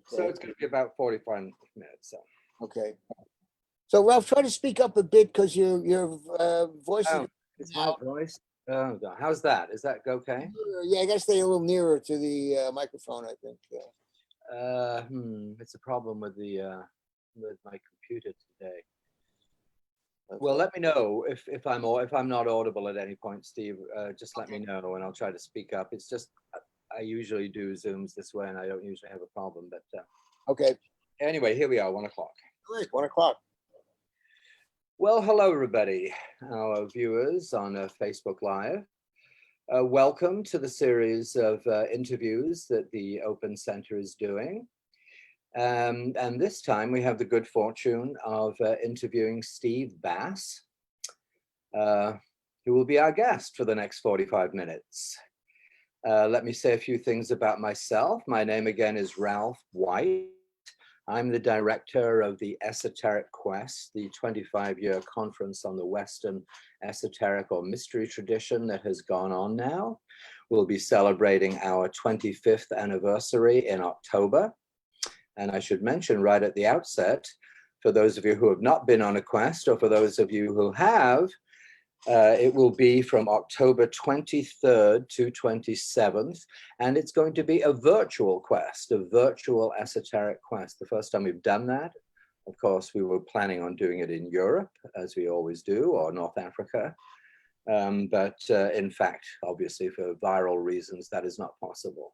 So it's going to be about 45 minutes. So. Okay. So Ralph, try to speak up a bit because your voice is. It's my voice. Oh, God. How's that? Is that okay? Yeah, I gotta stay a little nearer to the microphone, I think. It's a problem with with my computer today. Okay. Well, let me know if I'm not audible at any point, Steve. Just let me know, and I'll try to speak up. It's just I usually do Zooms this way, and I don't usually have a problem. But Okay. anyway, here we are, 1 o'clock. All right, 1 o'clock. Well, hello, everybody, our viewers on Facebook Live. Welcome to the series of interviews that the Open Center is doing. And this time we have the good fortune of interviewing Steve Bass, who will be our guest for the next 45 minutes. Let me say a few things about myself. My name again is Ralph White. I'm the director of the Esoteric Quest, the 25-year conference on the Western esoteric or mystery tradition that has gone on now. We'll be celebrating our 25th anniversary in October. And I should mention right at the outset, for those of you who have not been on a quest, or for those of you who have, it will be from October 23rd to 27th, and it's going to be a virtual quest, a virtual esoteric quest. The first time we've done that, of course, we were planning on doing it in Europe, as we always do, or North Africa. But in fact, obviously, for viral reasons, that is not possible.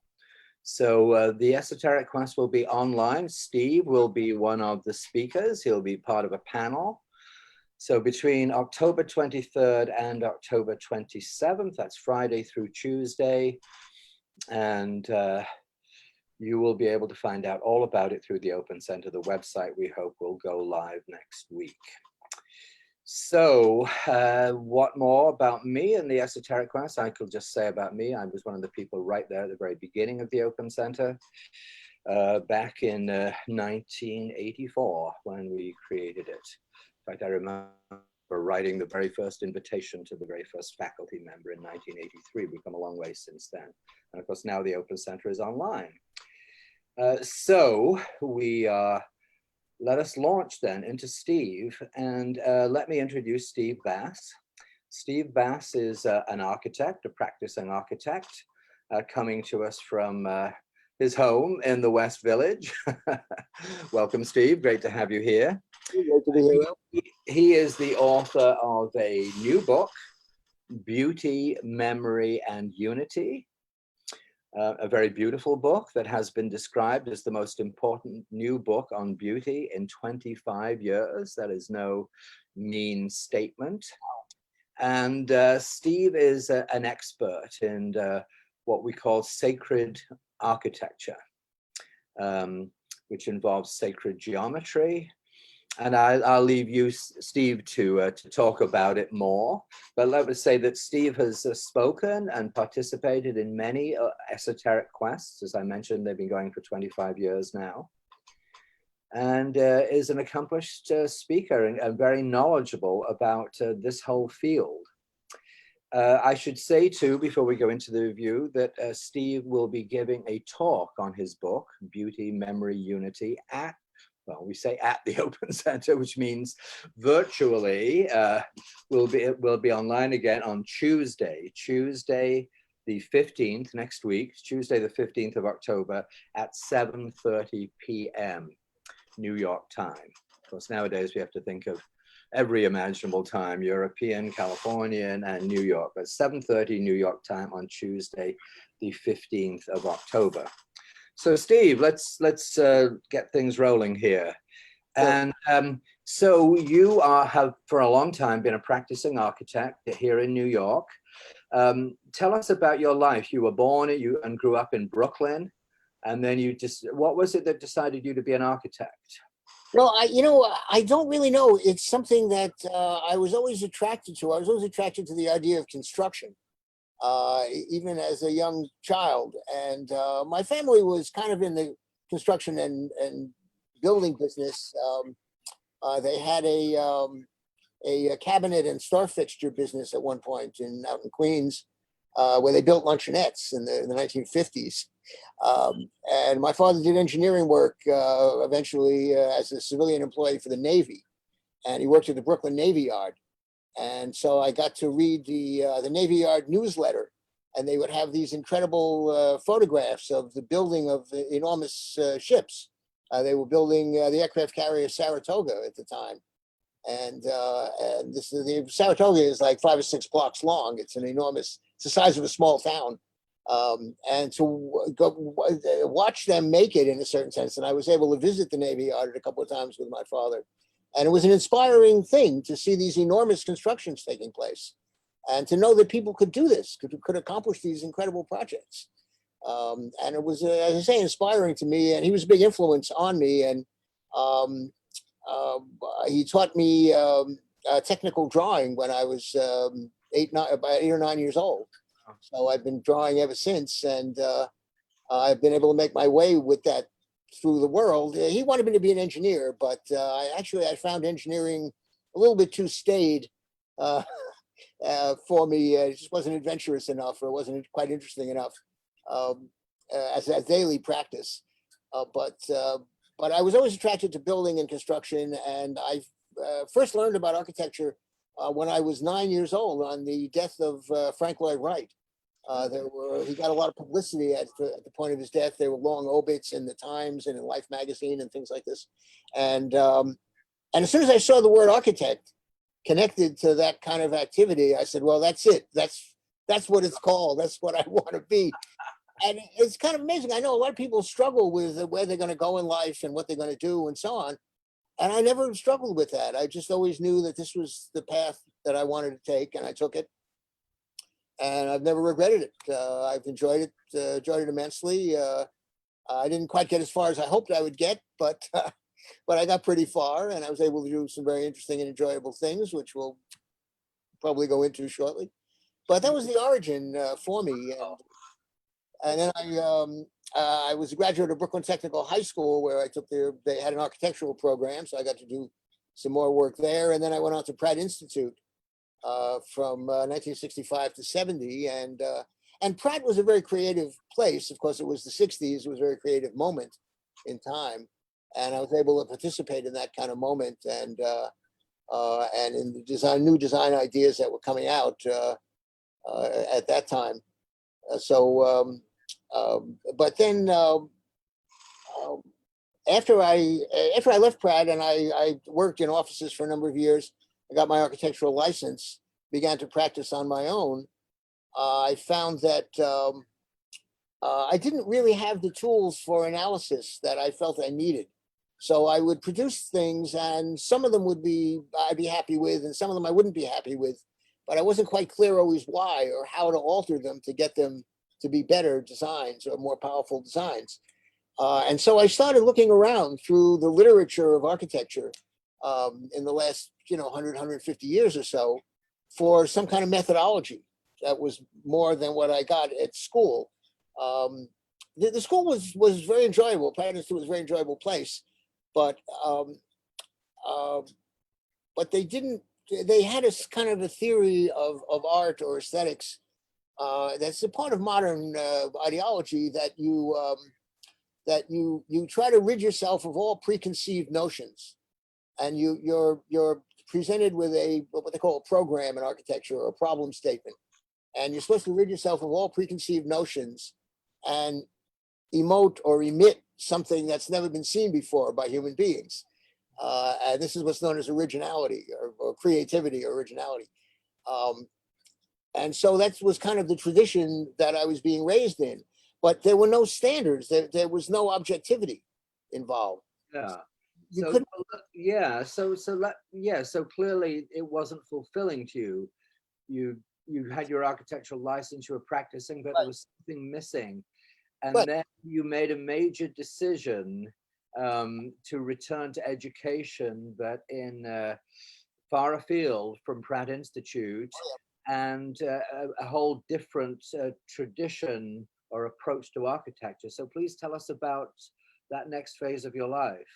So the esoteric quest will be online. Steve will be one of the speakers. He'll be part of a panel. So between October 23rd and October 27th, that's Friday through Tuesday, and you will be able to find out all about it through the Open Center. The website, we hope, will go live next week. So what more about me and the Esoteric Quest? I could just say about me, I was one of the people right there at the very beginning of the Open Center back in 1984 when we created it. In fact, I remember writing the very first invitation to the very first faculty member in 1983. We've come a long way since then. And of course, now the Open Center is online. So let us launch then into Steve, and let me introduce Steve Bass. Steve Bass is an architect, a practicing architect, coming to us from his home in the West Village. Welcome, Steve. Great to have you here. Great to be here. He is the author of a new book, Beauty, Memory, and Unity. A very beautiful book that has been described as the most important new book on beauty in 25 years. That is no mean statement. And Steve is an expert in what we call sacred architecture, which involves sacred geometry. And I'll leave you, Steve, to talk about it more. But let me say that Steve has spoken and participated in many esoteric quests. As I mentioned, they've been going for 25 years now. And is an accomplished speaker and very knowledgeable about this whole field. I should say, too, before we go into the review, that Steve will be giving a talk on his book, Beauty, Memory, Unity, well, we say at the Open Center, which means virtually. We'll be online again on Tuesday the 15th, next week, Tuesday the 15th of October at 7:30 p.m. New York time. Of course, nowadays we have to think of every imaginable time, European, Californian, and New York, but 7:30 New York time on Tuesday the 15th of October. So Steve, let's get things rolling here. And so you have for a long time been a practicing architect here in New York. Tell us about your life. You were born and grew up in Brooklyn, and then what was it that decided you to be an architect? Well, I don't really know. It's something that I was always attracted to. I was always attracted to the idea of construction. Even as a young child. And my family was kind of in the construction and building business. They had a cabinet and star fixture business at one point out in Queens. where they built luncheonettes in the 1950s. And my father did engineering work eventually as a civilian employee for the Navy, and he worked at the Brooklyn Navy Yard. And so I got to read the Navy Yard newsletter, and they would have these incredible photographs of the building of the enormous ships. They were building the aircraft carrier Saratoga at the time. And the Saratoga is like 5 or 6 blocks long. It's an enormous, it's the size of a small town. And to go watch them make it in a certain sense. And I was able to visit the Navy Yard a couple of times with my father. And it was an inspiring thing to see these enormous constructions taking place, and to know that people could do this, could accomplish these incredible projects. And it was, as I say, inspiring to me. And he was a big influence on me. And he taught me technical drawing when I was about 8 or 9 years old. So I've been drawing ever since, and I've been able to make my way with that through the world. He wanted me to be an engineer, but I found engineering a little bit too staid for me. It just wasn't adventurous enough, or it wasn't quite interesting enough as a daily practice. But I was always attracted to building and construction, and I first learned about architecture when I was 9 years old on the death of Frank Lloyd Wright. He got a lot of publicity at the point of his death. There were long obits in the Times and in Life magazine and things like this. And as soon as I saw the word architect connected to that kind of activity, I said, well, that's it. That's what it's called. That's what I want to be. And it's kind of amazing. I know a lot of people struggle with where they're going to go in life and what they're going to do and so on. And I never struggled with that. I just always knew that this was the path that I wanted to take, and I took it. And I've never regretted it. I've enjoyed it immensely. I didn't quite get as far as I hoped I would get, but I got pretty far, and I was able to do some very interesting and enjoyable things, which we'll probably go into shortly. But that was the origin for me. And then I was a graduate of Brooklyn Technical High School, where they had an architectural program, so I got to do some more work there. And then I went on to Pratt Institute from 1965 to 70. And Pratt was a very creative place. Of course, it was the 60s. It was a very creative moment in time. And I was able to participate in that kind of moment, and in the new design ideas that were coming out at that time. But then after I left Pratt, and I worked in offices for a number of years, I got my architectural license, began to practice on my own. I found that I didn't really have the tools for analysis that I felt I needed. So I would produce things, and some of them I'd be happy with, and some of them I wouldn't be happy with. But I wasn't quite clear always why or how to alter them to get them to be better designs or more powerful designs. And so I started looking around through the literature of architecture in the last 100, 150 years or so for some kind of methodology that was more than what I got at school. The school was very enjoyable. Pratt Institute was a very enjoyable place, but they had a kind of a theory of art or aesthetics that's a part of modern ideology, that you try to rid yourself of all preconceived notions, and you're presented with what they call a program in architecture, or a problem statement, and you're supposed to rid yourself of all preconceived notions and emote or emit something that's never been seen before by human beings. And this is what's known as originality, or creativity, or originality. And so that was kind of the tradition that I was being raised in, but there were no standards. There was no objectivity involved. Yeah. You So couldn't. yeah. So clearly it wasn't fulfilling to you. You had your architectural license. You were practicing, but there was something missing, and then you made a major decision to return to education, but in far afield from Pratt Institute. And a whole different tradition or approach to architecture. So please tell us about that next phase of your life.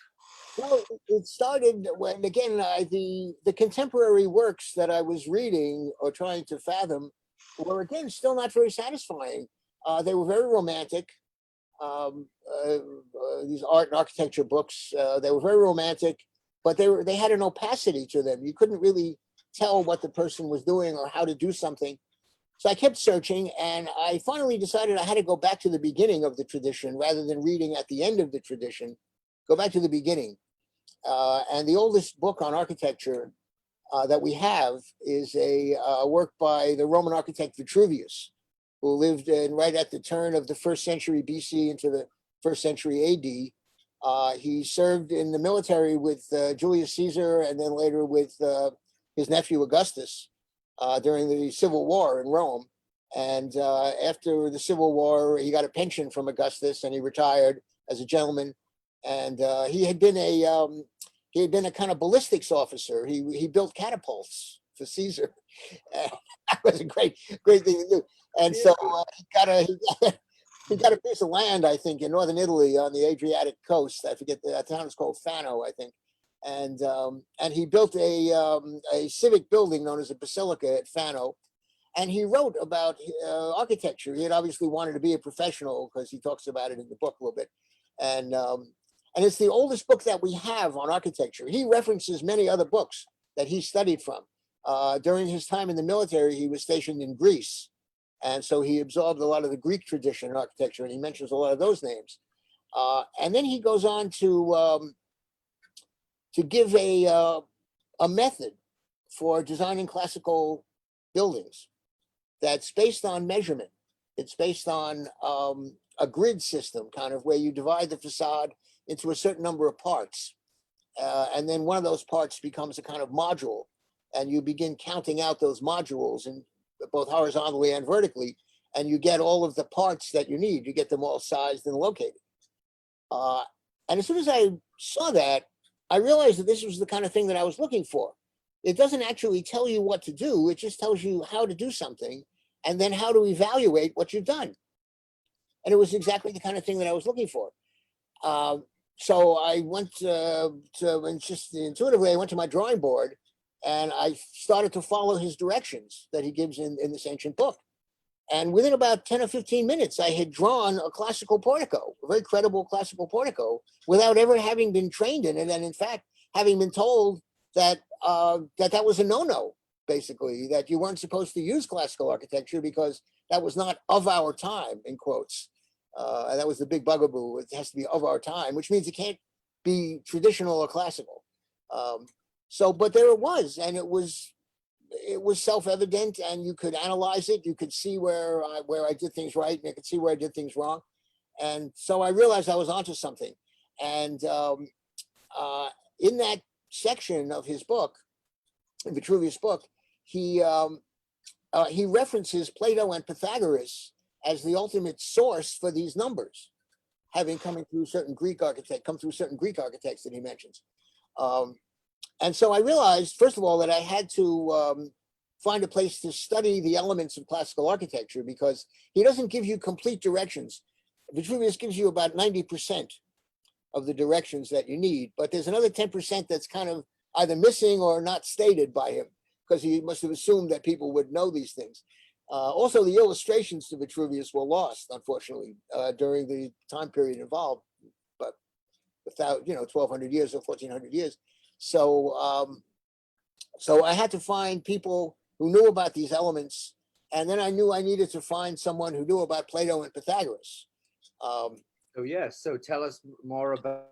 Well, it started when, again, the contemporary works that I was reading or trying to fathom were again still not very satisfying. They were very romantic. These art and architecture books, they were very romantic, but they had an opacity to them. You couldn't really tell what the person was doing or how to do something. So I kept searching, and I finally decided I had to go back to the beginning of the tradition rather than reading at the end of the tradition. Go back to the beginning. And the oldest book on architecture that we have is a work by the Roman architect Vitruvius, who lived right at the turn of the 1st century BC into the 1st century AD. He served in the military with Julius Caesar, and then later with his nephew Augustus during the Civil War in Rome. And after the Civil War, he got a pension from Augustus, and he retired as a gentleman. And he had been a kind of ballistics officer. He built catapults for Caesar. That was a great thing to do. And so he got a piece of land, I think, in northern Italy on the Adriatic coast. I forget, the town is called Fano, I think. And he built a civic building known as a basilica at Fano. And he wrote about architecture. He had obviously wanted to be a professional, because he talks about it in the book a little bit. And it's the oldest book that we have on architecture. He references many other books that he studied from. During his time in the military, he was stationed in Greece. And so he absorbed a lot of the Greek tradition in architecture, and he mentions a lot of those names. And then he goes on to give a method for designing classical buildings that's based on measurement. It's based on a grid system, kind of, where you divide the facade into a certain number of parts. And then one of those parts becomes a kind of module, and you begin counting out those modules, and both horizontally and vertically, and you get all of the parts that you need. You get them all sized and located. And as soon as I saw that, I realized that this was the kind of thing that I was looking for. It doesn't actually tell you what to do. It just tells you how to do something, and then how to evaluate what you've done. And it was exactly the kind of thing that I was looking for. So I went and just intuitively, I went to my drawing board, and I started to follow his directions that he gives in this ancient book. And within about 10 or 15 minutes, I had drawn a classical portico, a very credible classical portico, without ever having been trained in it. And in fact, having been told that that was a no-no, basically, that you weren't supposed to use classical architecture because that was not of our time, in quotes. And that was the big bugaboo. It has to be of our time, which means it can't be traditional or classical. But there it was, and it was self-evident, and you could analyze it. You could see where I did things right, and you could see where I did things wrong. And so I realized I was onto something. And in that section of his book, Vitruvius' book, he references Plato and Pythagoras as the ultimate source for these numbers, having come through certain Greek architects that he mentions. And so I realized, first of all, that I had to find a place to study the elements of classical architecture, because he doesn't give you complete directions. Vitruvius gives you about 90% of the directions that you need, but there's another 10% that's kind of either missing or not stated by him, because he must have assumed that people would know these things. Also, the illustrations to Vitruvius were lost, unfortunately, during the time period involved, but without, 1,200 years or 1,400 years. So I had to find people who knew about these elements, and then I knew I needed to find someone who knew about Plato and Pythagoras. So tell us more about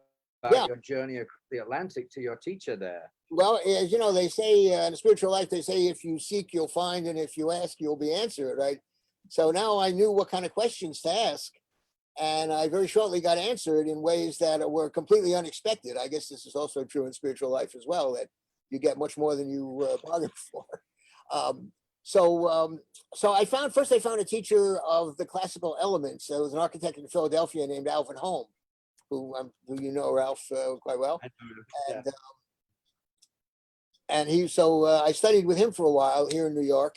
your journey across the Atlantic to your teacher there. Well, as you know, they say in the spiritual life, they say, if you seek, you'll find, and if you ask, you'll be answered, right? So now I knew what kind of questions to ask, and I very shortly got answered in ways that were completely unexpected. I guess this is also true in spiritual life as well, that you get much more than you bargained for. So I found a teacher of the classical elements. There was an architect in Philadelphia named Alvin Holm, who you know, Ralph, quite well. I studied with him for a while here in New York.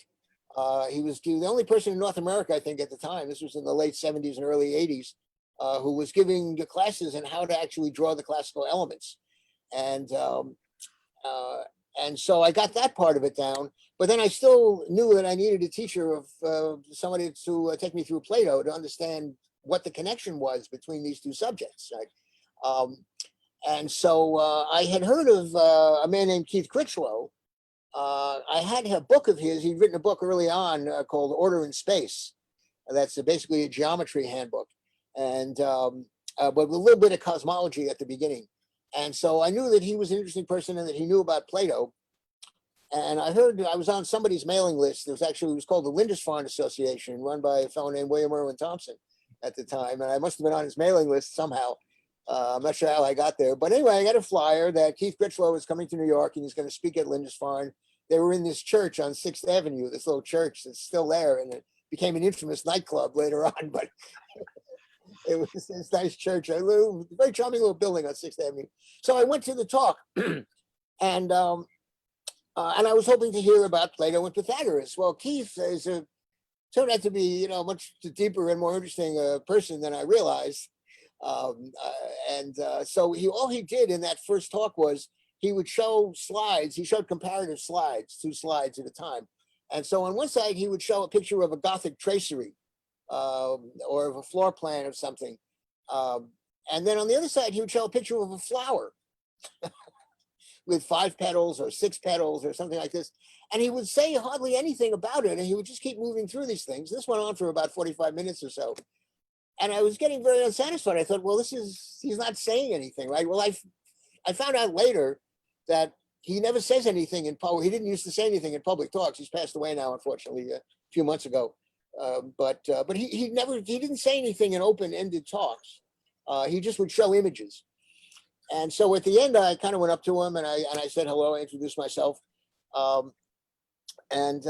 He was the only person in North America, I think, at the time, this was in the late 70s and early 80s, who was giving classes on how to actually draw the classical elements. And And so I got that part of it down, but then I still knew that I needed a teacher of somebody to take me through Plato to understand what the connection was between these two subjects, right? And so I had heard of a man named Keith Critchlow. I had a book of his. He'd written a book early on called Order in Space. That's basically a geometry handbook, and but with a little bit of cosmology at the beginning. And so I knew that he was an interesting person and that he knew about Plato. And I heard I was on somebody's mailing list. It was called the Lindisfarne Association, run by a fellow named William Irwin Thompson at the time. And I must have been on his mailing list somehow. I'm not sure how I got there. But anyway, I got a flyer that Keith Critchlow was coming to New York and he's going to speak at Lindisfarne. They were in this church on 6th Avenue, this little church that's still there. And it became an infamous nightclub later on. But it was this nice church, a very charming little building on 6th Avenue. So I went to the talk and I was hoping to hear about Plato and Pythagoras. Well, Keith turned out to be, much deeper and more interesting person than I realized. So all he did in that first talk was he would show slides. He showed comparative slides, 2 slides at a time. And so on one side, he would show a picture of a Gothic tracery or of a floor plan of something. And then on the other side, he would show a picture of a flower with 5 petals or 6 petals or something like this. And he would say hardly anything about it. And he would just keep moving through these things. This went on for about 45 minutes or so. And I was getting very unsatisfied. I thought, well, he's not saying anything, right? Well, I found out later that he never says anything in public. He didn't used to say anything in public talks. He's passed away now, unfortunately, a few months ago. But he didn't say anything in open-ended talks. He just would show images. And so at the end, I kind of went up to him and I said hello. I introduced myself, and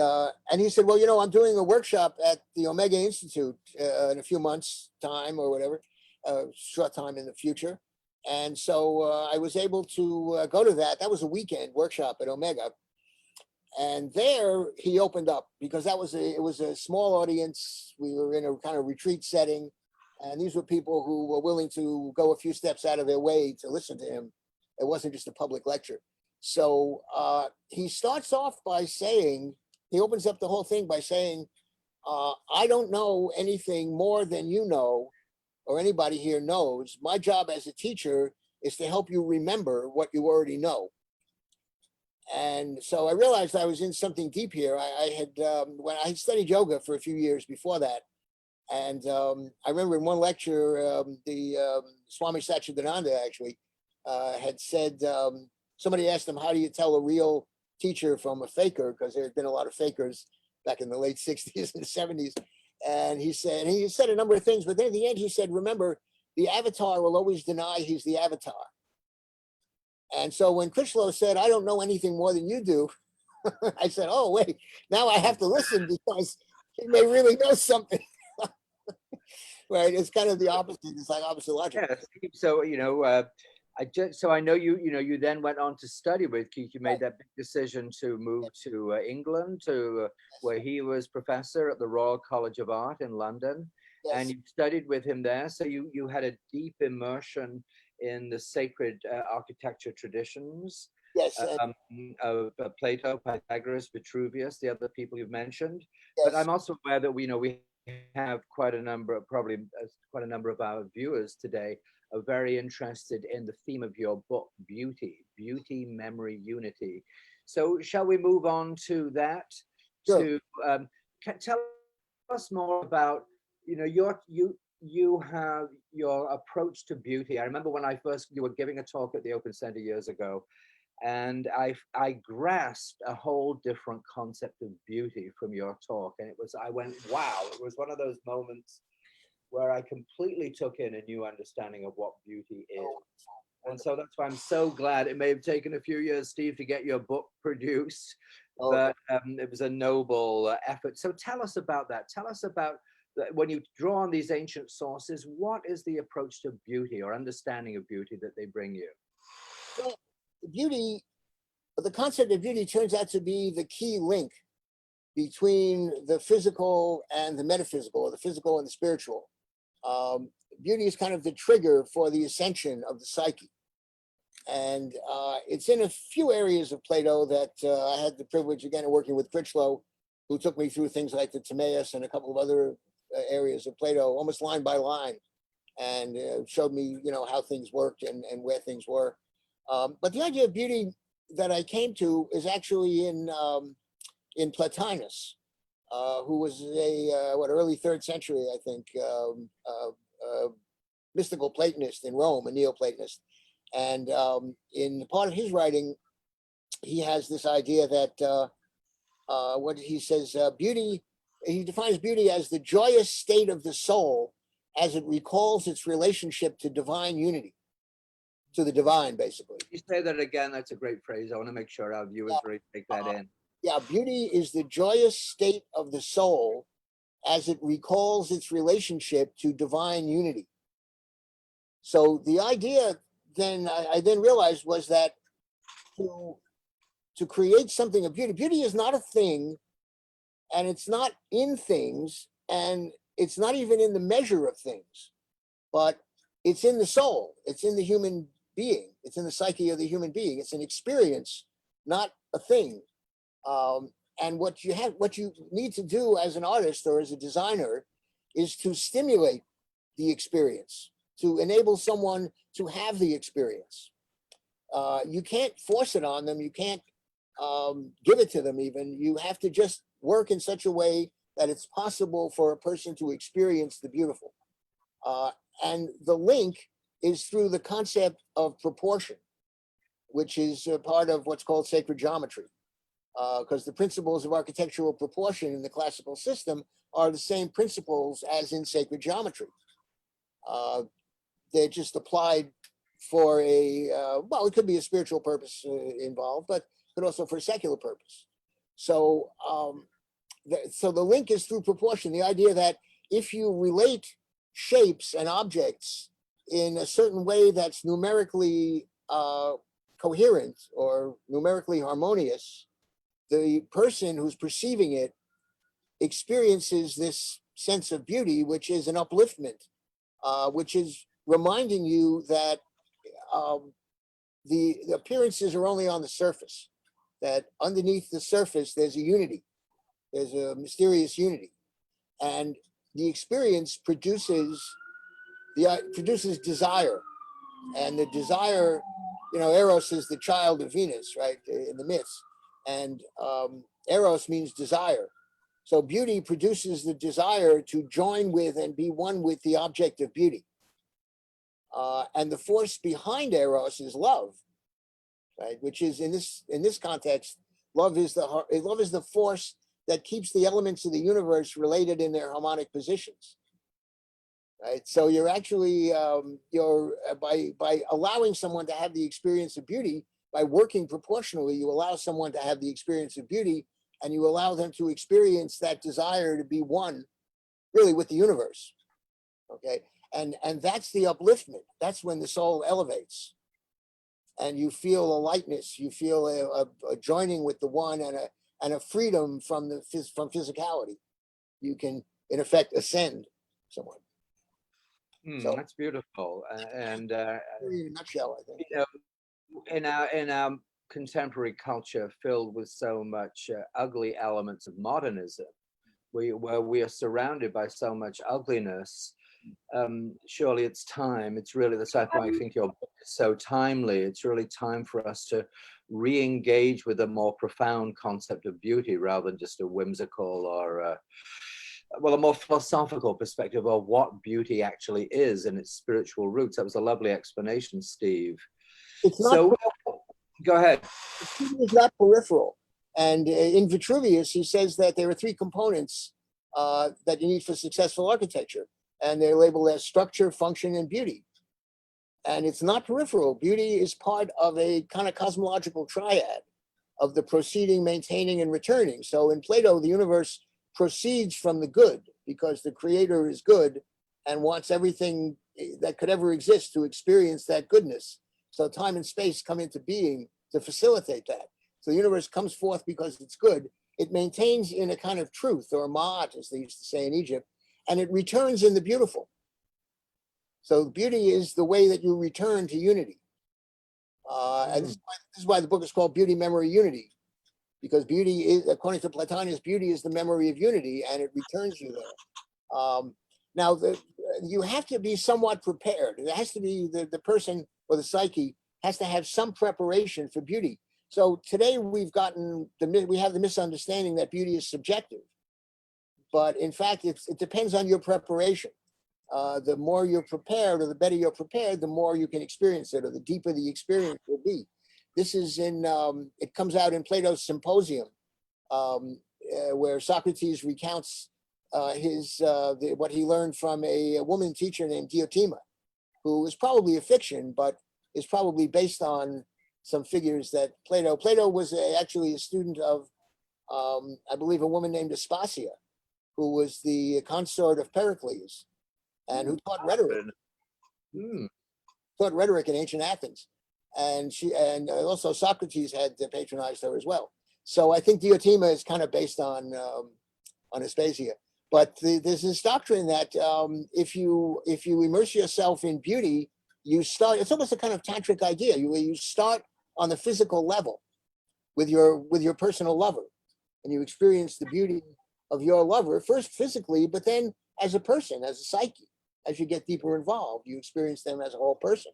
he said, "Well, I'm doing a workshop at the Omega Institute in a few months' time or whatever, short time in the future." And so I was able to go to that. That was a weekend workshop at Omega, and there he opened up because it was a small audience. We were in a kind of retreat setting. And these were people who were willing to go a few steps out of their way to listen to him. It wasn't just a public lecture. So he starts off by saying, he opens up the whole thing by saying, I don't know anything more than you know, or anybody here knows. My job as a teacher is to help you remember what you already know. And so I realized I was in something deep here. I had studied yoga for a few years before that. And I remember in one lecture, the Swami Satchidananda actually had said, somebody asked him, how do you tell a real teacher from a faker? Because there had been a lot of fakers back in the late 60s and 70s. And he said a number of things, but then at the end he said, remember, the avatar will always deny he's the avatar. And so when Critchlow said, I don't know anything more than you do, I said, oh, wait, now I have to listen because he may really know something. Right, it's kind of the opposite. It's like opposite logic. Yeah. So I know you then went on to study with Keith. You made that big decision to move to England, where he was professor at the Royal College of Art in London, and you studied with him there. So you had a deep immersion in the sacred architecture traditions. Yes. Of Plato, Pythagoras, Vitruvius, the other people you've mentioned. Yes. But I'm also aware that we have quite a number of our viewers today are very interested in the theme of your book, beauty, memory, unity. So shall we move on to that? Sure. Tell us more about, you have your approach to beauty. I remember when you were giving a talk at the Open Center years ago, and I grasped a whole different concept of beauty from your talk. And I went, wow, it was one of those moments where I completely took in a new understanding of what beauty is. And so that's why I'm so glad. It may have taken a few years, Steve, to get your book produced, but it was a noble effort. So tell us about that. Tell us about when you draw on these ancient sources, what is the approach to beauty or understanding of beauty that they bring you? Well, the concept of beauty turns out to be the key link between the physical and the metaphysical, or the physical and the spiritual. Beauty is kind of the trigger for the ascension of the psyche. And it's in a few areas of Plato that I had the privilege again of working with Critchlow, who took me through things like the Timaeus and a couple of other areas of Plato, almost line by line, and showed me, how things worked and where things were. But the idea of beauty that I came to is actually in Plotinus, who was a early 3rd century, I think, mystical Platonist in Rome, a Neoplatonist. And in part of his writing, he has this idea that what he says, beauty, he defines beauty as the joyous state of the soul as it recalls its relationship to divine unity, to the divine, basically. You say that again, that's a great phrase. I want to make sure our viewers really take that in. Yeah, beauty is the joyous state of the soul as it recalls its relationship to divine unity. So the idea then I then realized was that to create something of beauty, beauty is not a thing, and it's not in things, and it's not even in the measure of things, but it's in the soul, it's in the human being, it's in the psyche of the human being. It's an experience, not a thing. And what you need to do as an artist or as a designer is to stimulate the experience, to enable someone to have the experience. You can't force it on them. You can't give it to them even. You have to just work in such a way that it's possible for a person to experience the beautiful. And the link is through the concept of proportion, which is a part of what's called sacred geometry. Because the principles of architectural proportion in the classical system are the same principles as in sacred geometry. They're just applied for it could be a spiritual purpose involved, but also for a secular purpose. So, so the link is through proportion. The idea that if you relate shapes and objects in a certain way that's numerically coherent or numerically harmonious, the person who's perceiving it experiences this sense of beauty, which is an upliftment, which is reminding you that the appearances are only on the surface, that underneath the surface, there's a unity, there's a mysterious unity. And the experience produces desire. And the desire, Eros is the child of Venus, right, in the myths. And Eros means desire. So beauty produces the desire to join with and be one with the object of beauty. And the force behind Eros is love, right? Which is in this context, love is the force that keeps the elements of the universe related in their harmonic positions, right? So you're actually by allowing someone to have the experience of beauty, by working proportionally, you allow someone to have the experience of beauty, and you allow them to experience that desire to be one, really, with the universe. Okay. And that's the upliftment. That's when the soul elevates, and you feel a lightness. You feel a joining with the one, and a freedom from physicality. You can, in effect, ascend somewhat. So that's beautiful. And in a nutshell, I think. In our contemporary culture, filled with so much ugly elements of modernism, where we are surrounded by so much ugliness. Surely it's time. It's really, that's why I think your book is so timely. It's really time for us to re-engage with a more profound concept of beauty, rather than just a whimsical or a more philosophical perspective of what beauty actually is and its spiritual roots. That was a lovely explanation, Steve. It's not. So, go ahead. It's not peripheral. And in Vitruvius, he says that there are 3 components that you need for successful architecture. And they're labeled as structure, function, and beauty. And it's not peripheral. Beauty is part of a kind of cosmological triad of the proceeding, maintaining, and returning. So in Plato, the universe proceeds from the good, because the creator is good and wants everything that could ever exist to experience that goodness. So time and space come into being to facilitate that. So the universe comes forth because it's good. It maintains in a kind of truth, or ma'at, as they used to say in Egypt, and it returns in the beautiful. So beauty is the way that you return to unity. And this is why the book is called Beauty, Memory, Unity, because beauty is, according to Plotinus, beauty is the memory of unity, and it returns you there. Now, you have to be somewhat prepared. It has to be the person or the psyche has to have some preparation for beauty. So today we have the misunderstanding that beauty is subjective, but in fact, it depends on your preparation. The more you're prepared, or the better you're prepared, the more you can experience it, or the deeper the experience will be. This is it comes out in Plato's Symposium, where Socrates recounts what he learned from a woman teacher named Diotima, who is probably a fiction, but is probably based on some figures that Plato was actually a student of, I believe, a woman named Aspasia, who was the consort of Pericles, and who taught rhetoric. Taught rhetoric in ancient Athens, and also Socrates had patronized her as well. So I think Diotima is kind of based on Aspasia. But there's this doctrine that if you immerse yourself in beauty, you start. It's almost a kind of tantric idea. You start on the physical level with your personal lover, and you experience the beauty of your lover first physically, but then as a person, as a psyche. As you get deeper involved, you experience them as a whole person.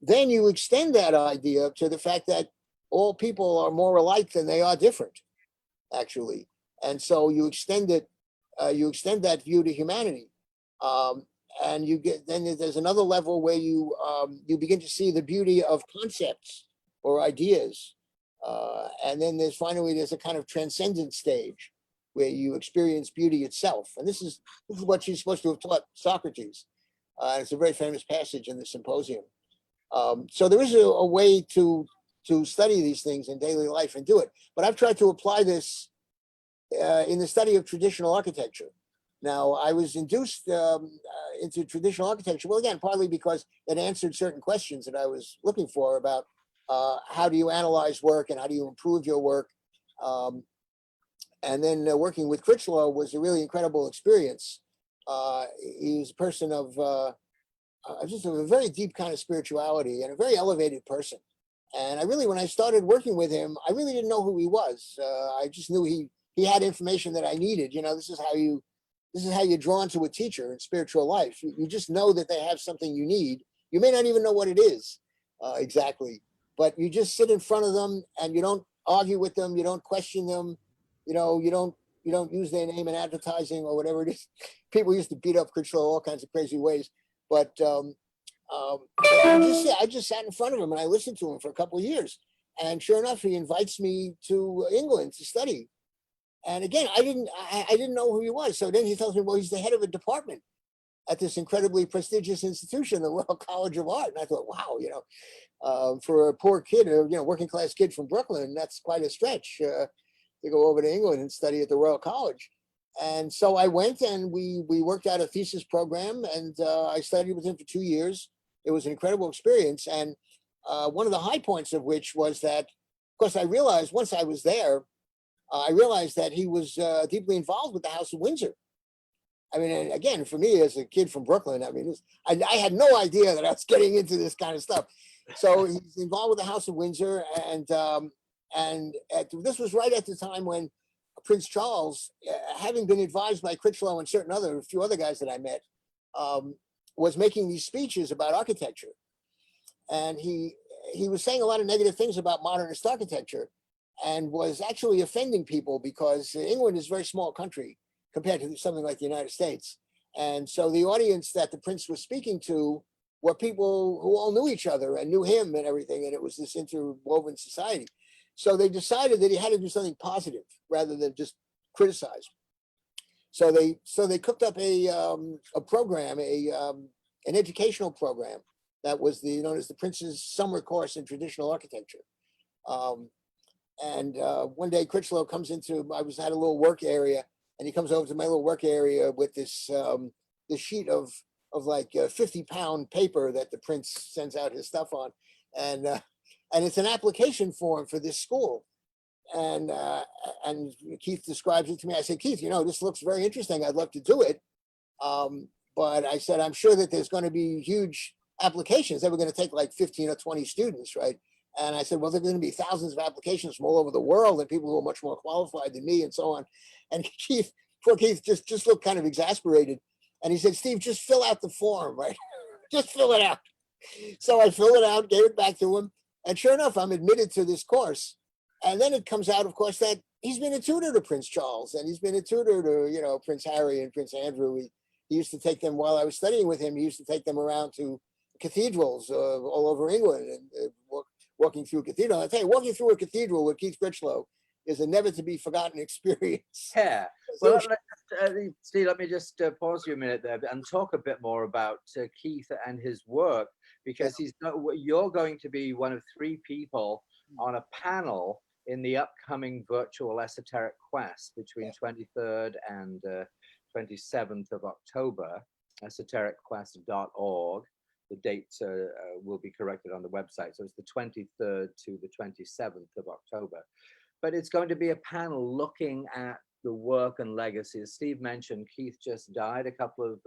Then you extend that idea to the fact that all people are more alike than they are different, actually, and so you extend it. You extend that view to humanity, and then there's another level where you begin to see the beauty of concepts or ideas, and then there's a kind of transcendent stage where you experience beauty itself, and this is what she's supposed to have taught Socrates. It's a very famous passage in the Symposium. So there is a way to study these things in daily life and do it, but I've tried to apply this in the study of traditional architecture. Now, I was induced into traditional architecture, well, again, partly because it answered certain questions that I was looking for about how do you analyze work and how do you improve your work. And then working with Critchlow was a really incredible experience. He's a person of just a very deep kind of spirituality and a very elevated person. And when I started working with him, I really didn't know who he was. I just knew he had information that I needed. This is how you're drawn to a teacher in spiritual life. You just know that they have something you need. You may not even know what it is exactly, but you just sit in front of them and you don't argue with them. You don't question them. You don't use their name in advertising or whatever it is. People used to beat up Critchlow all kinds of crazy ways, but I just sat in front of him and I listened to him for a couple of years. And sure enough, he invites me to England to study. And again, I didn't know who he was. So then he tells me, well, he's the head of a department at this incredibly prestigious institution, the Royal College of Art. And I thought, wow, for a poor kid, working class kid from Brooklyn, that's quite a stretch to go over to England and study at the Royal College. And so I went and we worked out a thesis program, and I studied with him for 2 years. It was an incredible experience. And one of the high points of which was that, of course, I realized once I was there, that he was deeply involved with the House of Windsor. I mean, again, for me as a kid from Brooklyn, I had no idea that I was getting into this kind of stuff. So he's involved with the House of Windsor, and this was right at the time when Prince Charles, having been advised by Critchlow and a few other guys that I met, was making these speeches about architecture, and he was saying a lot of negative things about modernist architecture, and was actually offending people because England is a very small country compared to something like the United States. And so the audience that the prince was speaking to were people who all knew each other and knew him and everything. And it was this interwoven society. So they decided that he had to do something positive rather than just criticize. So they cooked up a program, an educational program that was known as the Prince's Summer Course in Traditional Architecture. And one day Critchlow comes into, I had a little work area, and he comes over to my little work area with this sheet of like 50-pound paper that the prince sends out his stuff on. And it's an application form for this school. And Keith describes it to me. I said, Keith, this looks very interesting. I'd love to do it. But I said, I'm sure that there's going to be huge applications that were going to take like 15 or 20 students, right? And I said, well, there are going to be thousands of applications from all over the world and people who are much more qualified than me and so on. And Keith, poor Keith, just looked kind of exasperated. And he said, Steve, just fill out the form, right? Just fill it out. So I filled it out, gave it back to him. And sure enough, I'm admitted to this course. And then it comes out, of course, that he's been a tutor to Prince Charles and he's been a tutor to, Prince Harry and Prince Andrew. He used to take them while I was studying with him. He used to take them around to cathedrals all over England and walking through a cathedral. I tell you, walking through a cathedral with Keith Critchlow is a never to be forgotten experience. Yeah. Well, Steve, let me just pause you a minute there and talk a bit more about Keith and his work, because you're going to be one of 3 people on a panel in the upcoming virtual esoteric quest between 23rd and 27th of October, esotericquest.org. The dates will be corrected on the website. So it's the 23rd to the 27th of October. But it's going to be a panel looking at the work and legacy. As Steve mentioned, Keith just died a couple of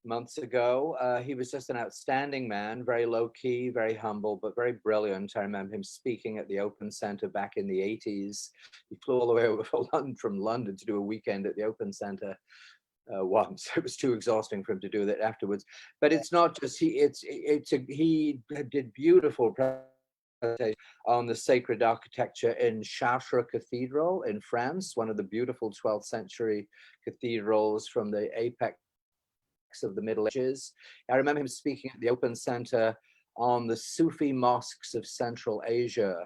months ago. He was just an outstanding man, very low key, very humble, but very brilliant. I remember him speaking at the Open Center back in the 80s. He flew all the way over from London to do a weekend at the Open Center once. It was too exhausting for him to do that afterwards. But it's not just he did beautiful on the sacred architecture in Chartres Cathedral in France, one of the beautiful 12th century cathedrals from the apex of the Middle Ages. I remember him speaking at the Open Center on the Sufi mosques of Central Asia,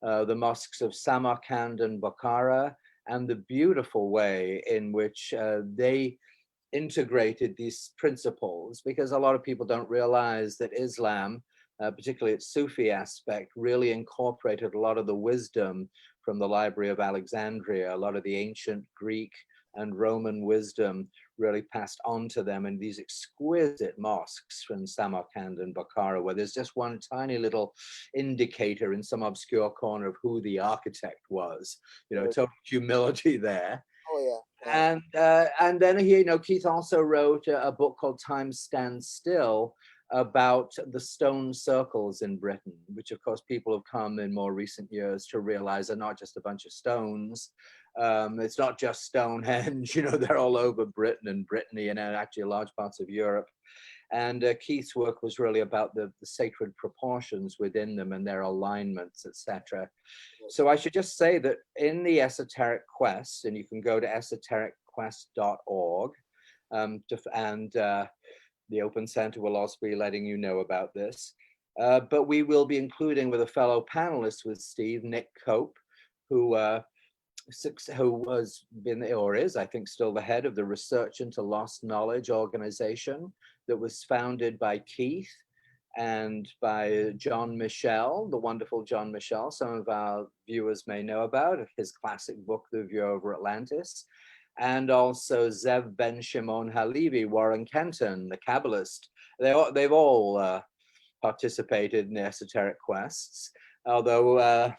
the mosques of Samarkand and Bukhara, and the beautiful way in which they integrated these principles, because a lot of people don't realize that Islam, particularly its Sufi aspect, really incorporated a lot of the wisdom from the Library of Alexandria, a lot of the ancient Greek and Roman wisdom really passed on to them in these exquisite mosques from Samarkand and Bukhara, where there's just one tiny little indicator in some obscure corner of who the architect was. Total humility there. Oh yeah. And then Keith also wrote a book called Time Stands Still, about the stone circles in Britain, which of course people have come in more recent years to realize are not just a bunch of stones. It's not just Stonehenge, they're all over Britain and Brittany and actually large parts of Europe. And Keith's work was really about the sacred proportions within them and their alignments, etc. So I should just say that in the Esoteric Quest, and you can go to esotericquest.org, the Open Center will also be letting you know about this. But we will be including with a fellow panelist with Steve, Nick Cope, who has been or is, I think, still the head of the Research into Lost Knowledge organization that was founded by Keith and by John Michel, the wonderful John Michel. Some of our viewers may know about his classic book, The View Over Atlantis. And also Zev Ben Shimon Halevi, Warren Kenton, the Kabbalist. They've all participated in the esoteric quests, although I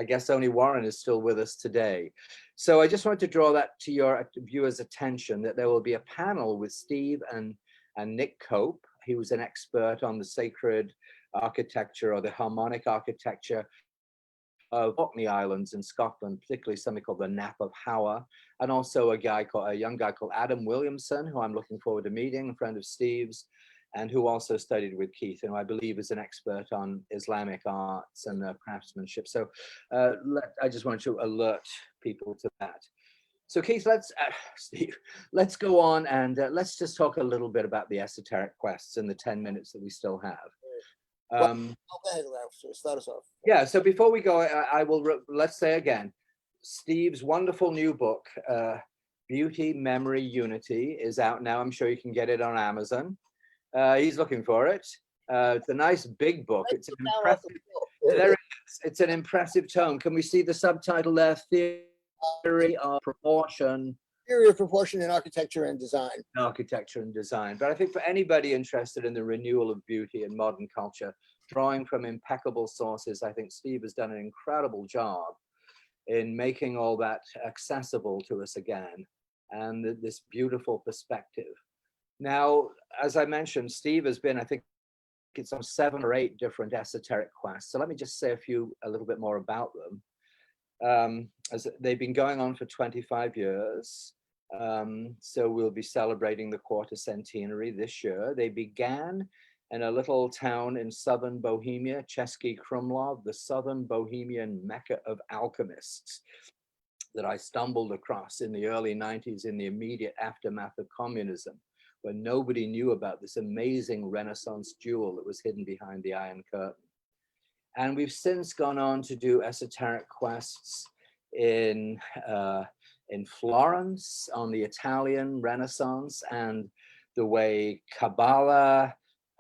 guess only Warren is still with us today. So I just wanted to draw that to your viewers' attention, that there will be a panel with Steve and Nick Cope. He was an expert on the sacred architecture or the harmonic architecture of Orkney Islands in Scotland, particularly something called the Nap of Hower, and also a young guy called Adam Williamson, who I'm looking forward to meeting, a friend of Steve's, and who also studied with Keith, and who I believe is an expert on Islamic arts and craftsmanship. So I just wanted to alert people to that. So Keith, Steve, let's go on and let's just talk a little bit about the esoteric quests in the 10 minutes that we still have. Go ahead, Ralph. Start us off. Yeah, so before we go, let's say again, Steve's wonderful new book, Beauty, Memory, Unity, is out now. I'm sure you can get it on Amazon. He's looking for it. It's a nice big book. It's an impressive, it's an impressive tome. Can we see the subtitle there? Theory of Proportion. Theory of Proportion in Architecture and Design. Architecture and Design. But I think for anybody interested in the renewal of beauty in modern culture, drawing from impeccable sources, I think Steve has done an incredible job in making all that accessible to us again, and this beautiful perspective. Now, as I mentioned, Steve has been, I think, it's on 7 or 8 different esoteric quests. So let me just say a little bit more about them. As they've been going on for 25 years. So we'll be celebrating the quarter centenary this year. They began in a little town in southern Bohemia, Český Krumlov, the southern Bohemian mecca of alchemists, that I stumbled across in the early 90s in the immediate aftermath of communism, when nobody knew about this amazing Renaissance jewel that was hidden behind the Iron Curtain. And we've since gone on to do esoteric quests in Florence on the Italian Renaissance, and the way Kabbalah,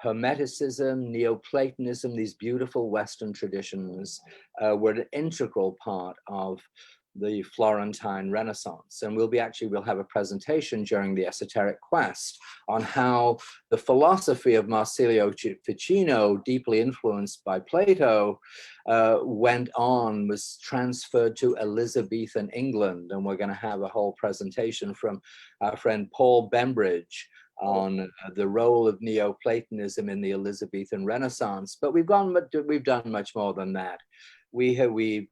Hermeticism, Neoplatonism, these beautiful Western traditions were an integral part of the Florentine Renaissance. And we'll have a presentation during the esoteric quest on how the philosophy of Marsilio Ficino, deeply influenced by Plato, was transferred to Elizabethan England. And we're going to have a whole presentation from our friend Paul Bembridge on the role of Neoplatonism in the Elizabethan Renaissance. But we've done much more than that. We've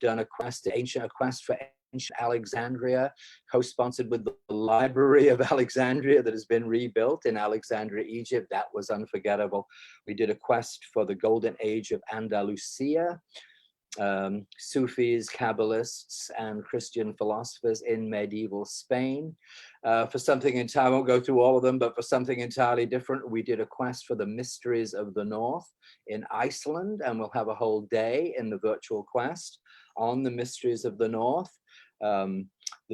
done a quest for ancient Alexandria, co-sponsored with the Library of Alexandria that has been rebuilt in Alexandria, Egypt. That was unforgettable. We did a quest for the golden age of Andalusia, Sufis, Kabbalists, and Christian philosophers in medieval Spain. For something entirely, I won't go through all of them, but for something entirely different, we did a quest for the mysteries of the North in Iceland, and we'll have a whole day in the virtual quest on the mysteries of the North. The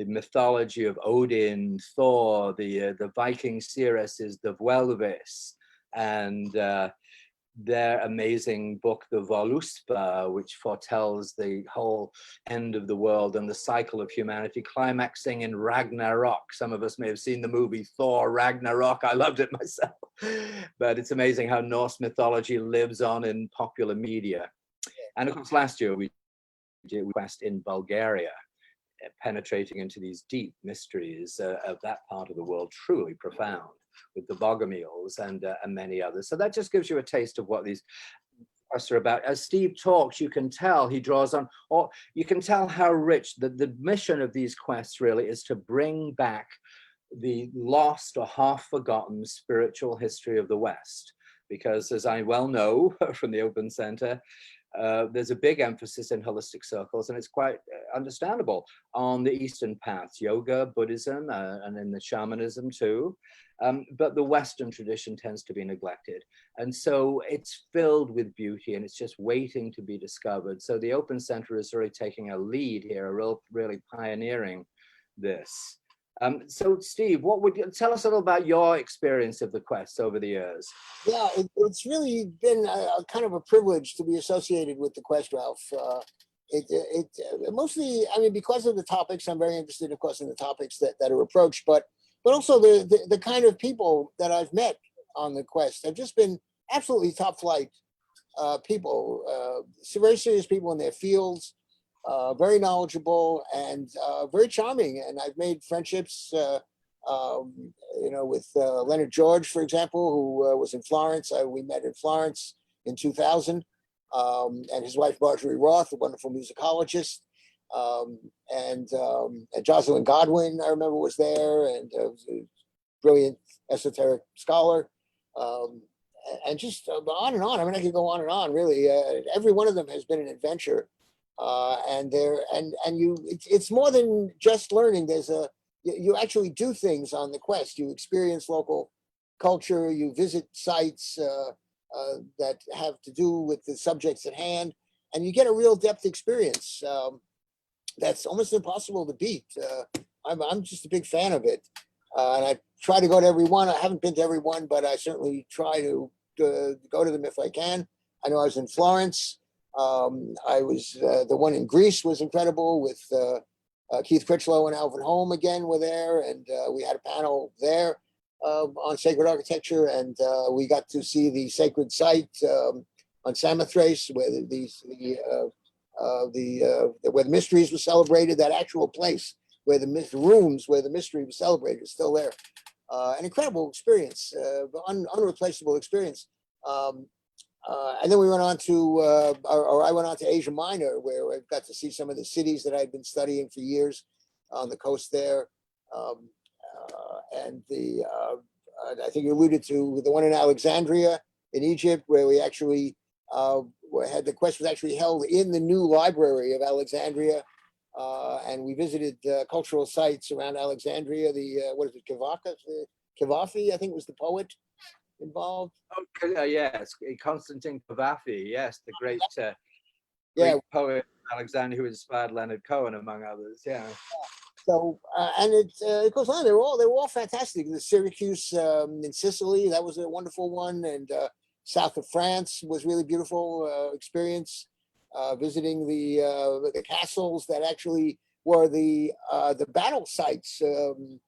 mythology of Odin, Thor, the Viking seeresses, the Vuelves, and their amazing book, the Voluspa, which foretells the whole end of the world and the cycle of humanity, climaxing in Ragnarok. Some of us may have seen the movie Thor Ragnarok. I loved it myself. But it's amazing how Norse mythology lives on in popular media. And of course, last year we did a quest in Bulgaria, penetrating into these deep mysteries of that part of the world, truly profound, with the Bogomils and many others. So that just gives you a taste of what these quests are about. As Steve talks, you can tell he draws on, or you can tell how rich the mission of these quests really is to bring back the lost or half-forgotten spiritual history of the West. Because as I well know from the Open Center, there's a big emphasis in holistic circles, and it's quite understandable, on the Eastern paths, yoga, Buddhism, and in the shamanism too. But the Western tradition tends to be neglected. And so it's filled with beauty, and it's just waiting to be discovered. So the Open Center is really taking a lead here, really pioneering this. So Steve, tell us a little about your experience of the quests over the years? Yeah, it's really been a kind of a privilege to be associated with the quest, Ralph. Mostly, I mean, because of the topics, I'm very interested, of course, in the topics that are approached, but also the kind of people that I've met on the quest have just been absolutely top flight people, very serious people in their fields, very knowledgeable and very charming. And I've made friendships, with Leonard George, for example, who was in Florence. We met in Florence in 2000, and his wife, Marjorie Roth, a wonderful musicologist. And Jocelyn Godwin, I remember, was there, and was a brilliant esoteric scholar. And just on and on. I mean, I could go on and on, really. Every one of them has been an adventure. It's more than just learning. You actually do things on the quest. You experience local culture. You visit sites that have to do with the subjects at hand, and you get a real depth experience that's almost impossible to beat. I'm just a big fan of it, and I try to go to every one. I haven't been to every one, but I certainly try to go to them if I can. I know I was in Florence. I was the one in Greece was incredible with Keith Critchlow and Alvin Holm again were there, and we had a panel there on sacred architecture, and we got to see the sacred site on Samothrace where where the mysteries were celebrated. That actual place where the rooms where the mystery was celebrated is still there. An incredible experience, unreplaceable experience. Um, and then we went on to, or I went on to Asia Minor, where I got to see some of the cities that I'd been studying for years on the coast there. Um, and I think you alluded to the one in Alexandria in Egypt, where we actually had the quest was actually held in the new library of Alexandria. And we visited cultural sites around Alexandria. What is it, Cavafi, I think was the poet involved. Oh, yes, Constantine Cavafy, yes, the great Yeah. Greek poet Alexander, who inspired Leonard Cohen, among others. Yeah. So and it goes on. They were all fantastic. The Syracuse in Sicily, that was a wonderful one, and south of France was really beautiful experience. Visiting the castles that actually were the battle sites. With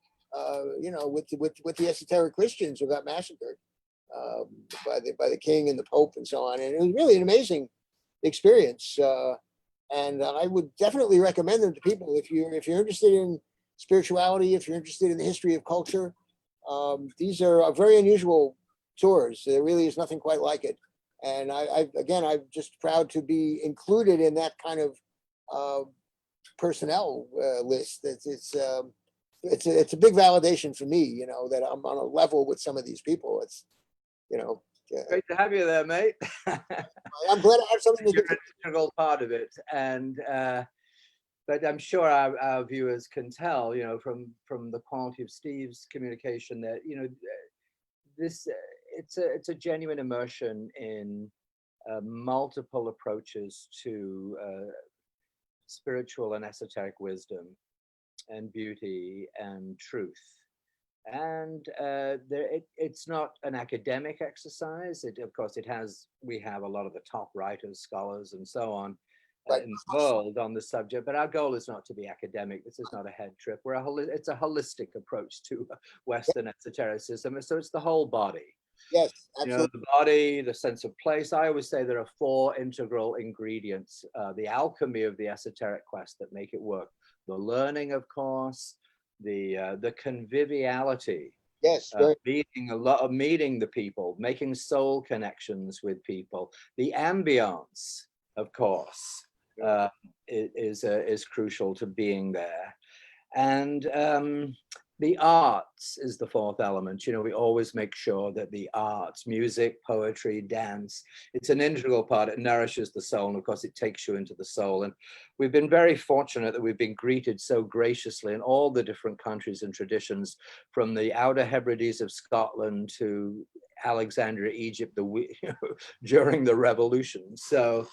the esoteric Christians who got massacred by the king and the pope and so on, and it was really an amazing experience. And I would definitely recommend them to people if you're interested in spirituality, if you're interested in the history of culture. These are very unusual tours. There really is nothing quite like it. And I'm just proud to be included in that kind of personnel list. It's a big validation for me, that I'm on a level with some of these people. It's, Great to have you there, mate. I'm glad I have something to do. You're an integral part of it, and but I'm sure our viewers can tell, from the quality of Steve's communication that this it's a genuine immersion in multiple approaches to spiritual and esoteric wisdom and beauty and truth. And it's not an academic exercise. Of course, we have a lot of the top writers, scholars, and so on Right. in the world on the subject. But our goal is not to be academic. This is not a head trip. It's a holistic approach to Western esotericism. So it's the whole body. Yes, absolutely. The body, the sense of place. I always say there are 4 integral ingredients, the alchemy of the esoteric quest that make it work. The learning, of course, the conviviality, Yes, meeting the people, making soul connections with people. The ambience, of course, is crucial to being there, and the arts is the 4th element. We always make sure that the arts, music, poetry, dance, it's an integral part. It nourishes the soul, and of course it takes you into the soul. And we've been very fortunate that we've been greeted so graciously in all the different countries and traditions, from the Outer Hebrides of Scotland to Alexandria, Egypt, during the revolution. So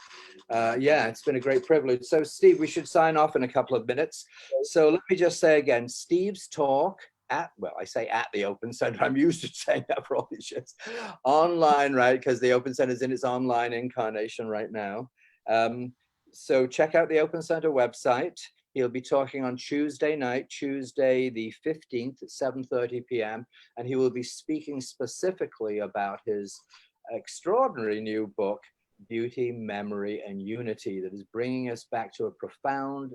it's been a great privilege. So Steve, we should sign off in a couple of minutes. So let me just say again, Steve's talk I say at the Open Center. I'm used to saying that for all these years. Online, right? Because the Open Center is in its online incarnation right now. So check out the Open Center website. He'll be talking on Tuesday night, Tuesday the 15th at 7:30 p.m. And he will be speaking specifically about his extraordinary new book, Beauty, Memory, and Unity, that is bringing us back to a profound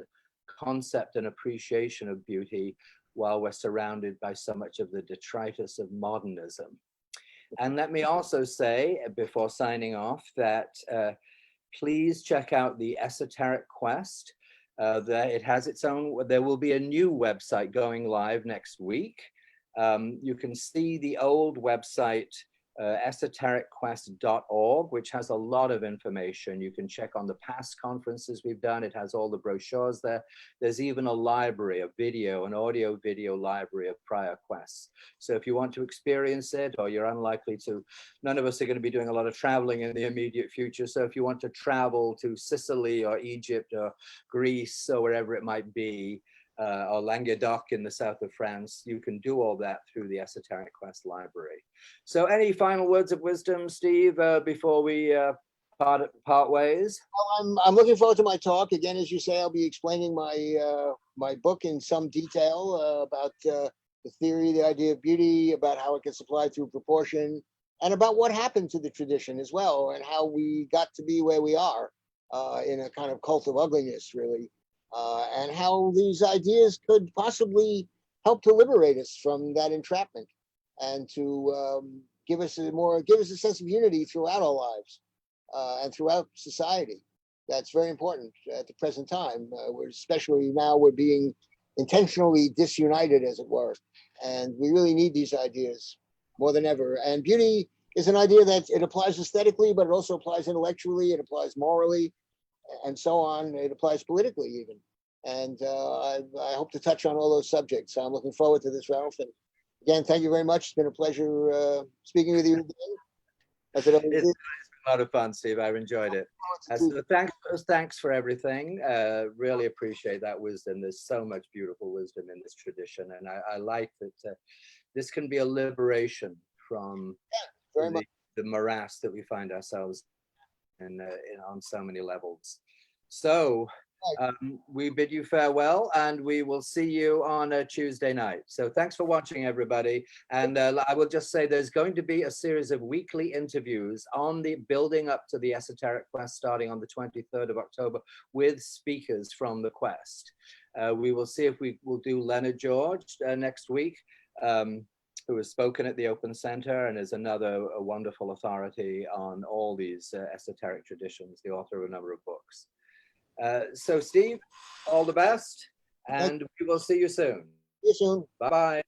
concept and appreciation of beauty while we're surrounded by so much of the detritus of modernism. And let me also say, before signing off, that please check out the Esoteric Quest. That it has its own, there will be a new website going live next week. You can see the old website, esotericquest.org, which has a lot of information. You can check on the past conferences we've done. It has all the brochures there. There's even a library, an audio video library of prior quests. So if you want to experience it, or you're unlikely to, none of us are going to be doing a lot of traveling in the immediate future. So if you want to travel to Sicily or Egypt or Greece or wherever it might be, or Languedoc in the south of France, you can do all that through the Esoteric Quest library. So any final words of wisdom, Steve, before we part ways? Well, I'm looking forward to my talk. Again, as you say, I'll be explaining my book in some detail about the theory, the idea of beauty, about how it gets applied through proportion, and about what happened to the tradition as well, and how we got to be where we are in a kind of cult of ugliness, really. And how these ideas could possibly help to liberate us from that entrapment, and to give us a sense of unity throughout our lives and throughout society. That's very important at the present time. We're being intentionally disunited, as it were, and we really need these ideas more than ever. And beauty is an idea that it applies aesthetically, but it also applies intellectually, it applies morally, and so on. It applies politically even. And I hope to touch on all those subjects. I'm looking forward to this, Ralph. And again, thank you very much. It's been a pleasure speaking with you today. As it always It's is. a lot of fun, Steve. I've enjoyed it. So thanks for everything. Really appreciate that wisdom. There's so much beautiful wisdom in this tradition, and I like that this can be a liberation from the morass that we find ourselves in on so many levels. So we bid you farewell, and we will see you on a Tuesday night. So thanks for watching, everybody. And I will just say there's going to be a series of weekly interviews on the building up to the Esoteric Quest starting on the 23rd of October with speakers from the Quest. We will see if we will do Leonard George next week, who has spoken at the Open Center and is a wonderful authority on all these esoteric traditions, the author of a number of books. So Steve, all the best, and we will see you soon. See you soon. Bye-bye.